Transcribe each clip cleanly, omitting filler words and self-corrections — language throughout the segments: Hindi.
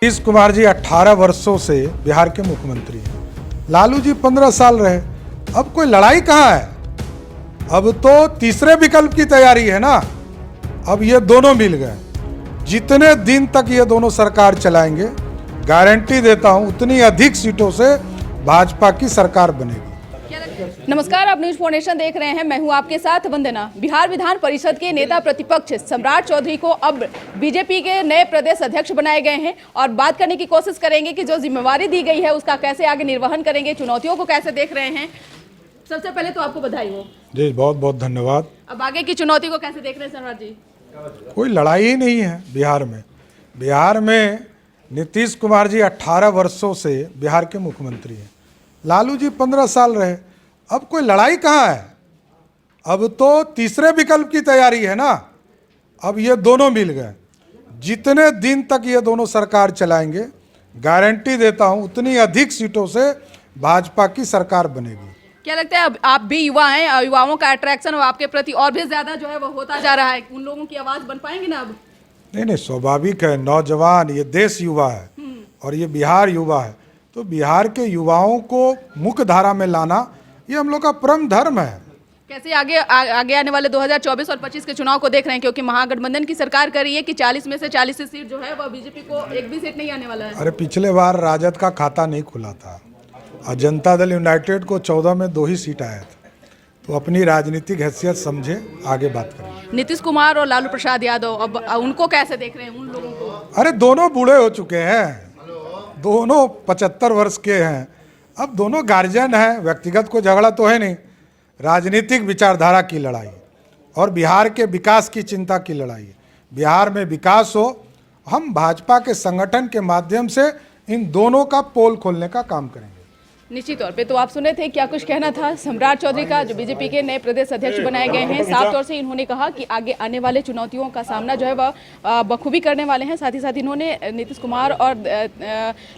नीतीश कुमार जी 18 वर्षों से बिहार के मुख्यमंत्री हैं। लालू जी 15 साल रहे। अब कोई लड़ाई कहाँ है? अब तो तीसरे विकल्प की तैयारी है ना। अब ये दोनों मिल गए। जितने दिन तक ये दोनों सरकार चलाएंगे, गारंटी देता हूं उतनी अधिक सीटों से भाजपा की सरकार बनेगी। नमस्कार, आप न्यूज फाउंडेशन देख रहे हैं। मैं हूं आपके साथ वंदना। बिहार विधान परिषद के नेता प्रतिपक्ष सम्राट चौधरी को अब बीजेपी के नए प्रदेश अध्यक्ष बनाए गए हैं और बात करने की कोशिश करेंगे कि जो जिम्मेवारी दी गई है उसका कैसे आगे निर्वहन करेंगे, चुनौतियों को कैसे देख रहे हैं। सबसे पहले तो आपको बधाई हो जी, बहुत बहुत धन्यवाद। अब आगे की चुनौती को कैसे देख रहे हैं सम्राट जी? कोई लड़ाई ही नहीं है बिहार में। बिहार में नीतीश कुमार जी 18 वर्षों से बिहार के मुख्यमंत्री हैं। लालू जी 15 साल रहे। अब कोई लड़ाई कहाँ है? अब तो तीसरे विकल्प की तैयारी है ना। अब ये दोनों मिल गए। जितने दिन तक ये दोनों सरकार चलाएंगे, गारंटी देता हूं उतनी अधिक सीटों से भाजपा की सरकार बनेगी। क्या लगता है अब आप भी युवा हैं और युवाओं का अट्रैक्शन आपके प्रति और भी ज्यादा जो है वो होता जा रहा है, उन लोगों की आवाज बन पाएंगे ना अब? नहीं, स्वाभाविक है। नौजवान, ये देश युवा है और ये बिहार युवा है, तो बिहार के युवाओं को मुख्य धारा में लाना ये हम लोग का परम धर्म है। कैसे आगे आने वाले 2024 और 25 के चुनाव को देख रहे हैं, क्योंकि महागठबंधन की सरकार कर रही है कि 40 में से 40 सीट जो है वह बीजेपी को एक भी सीट नहीं आने वाला है। अरे पिछले बार राजद का खाता नहीं खुला था और जनता दल यूनाइटेड को 14 में 2 ही सीट आया था। तो अपनी राजनीतिक हैसियत समझे, आगे बात करें। नीतीश कुमार और लालू प्रसाद यादव, अब उनको कैसे देख रहे हैं उन लोगों को? अरे दोनों बूढ़े हो चुके हैं, दोनों 75 वर्ष के हैं। अब दोनों गार्जियन हैं। व्यक्तिगत कोई झगड़ा तो है नहीं, राजनीतिक विचारधारा की लड़ाई और बिहार के विकास की चिंता की लड़ाई। बिहार में विकास हो, हम भाजपा के संगठन के माध्यम से इन दोनों का पोल खोलने का काम करेंगे। निश्चित तौर पे तो आप सुने थे क्या कुछ कहना था सम्राट चौधरी का, जो बीजेपी के नए प्रदेश अध्यक्ष बनाए गए हैं। साफ तौर से इन्होंने कहा कि आगे आने वाले चुनौतियों का सामना जो है वह बखूबी करने वाले हैं। साथ ही साथ इन्होंने नीतीश कुमार और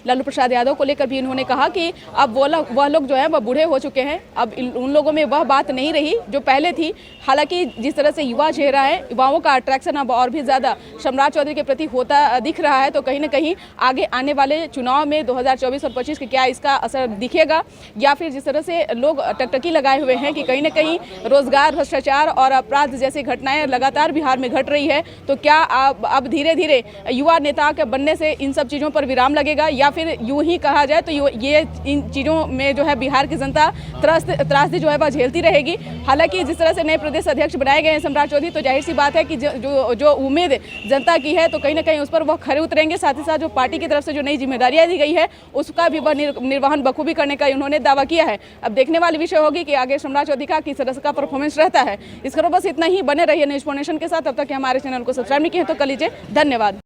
लालू प्रसाद यादव को लेकर भी इन्होंने कहा कि अब वह लोग जो है वह बूढ़े हो चुके हैं। अब उन लोगों में वह बात नहीं रही जो पहले थी। हालांकि जिस तरह से युवा चेहरा है, युवाओं का अट्रैक्शन अब और भी ज़्यादा सम्राट चौधरी के प्रति होता दिख रहा है। तो कहीं ना कहीं आगे आने वाले चुनाव में 2024 और 25 के क्या इसका असर दिखेगा, या फिर जिस तरह से लोग टकटकी लगाए हुए हैं कि कहीं ना कहीं रोजगार, भ्रष्टाचार और अपराध जैसी घटनाएं लगातार बिहार में घट रही है, तो क्या अब धीरे धीरे युवा नेता के बनने से इन सब चीज़ों पर विराम लगेगा, या फिर यूं ही कहा जाए तो ये इन चीज़ों में जो है बिहार की जनता त्रासदी जो है वह झेलती रहेगी। हालांकि जिस तरह से नए प्रदेश अध्यक्ष बनाए गए हैं सम्राट चौधरी, तो जाहिर सी बात है कि जो उम्मीद जनता की है तो कहीं ना कहीं उस पर वह खरे उतरेंगे। साथ ही साथ जो पार्टी की तरफ से जो नई जिम्मेदारियां दी गई है उसका भी वह निर्वहन बखूबी करने का उन्होंने दावा किया है। अब देखने वाली विषय होगी कि आगे सम्राट चौधरी का किस तरह का परफॉर्मेंस रहता है। इस खबर बस इतना ही। बने रहिए न्यूज फाउंडेशन के साथ। तब तक हमारे चैनल को सब्सक्राइब नहीं किए तो कर लीजिए। धन्यवाद।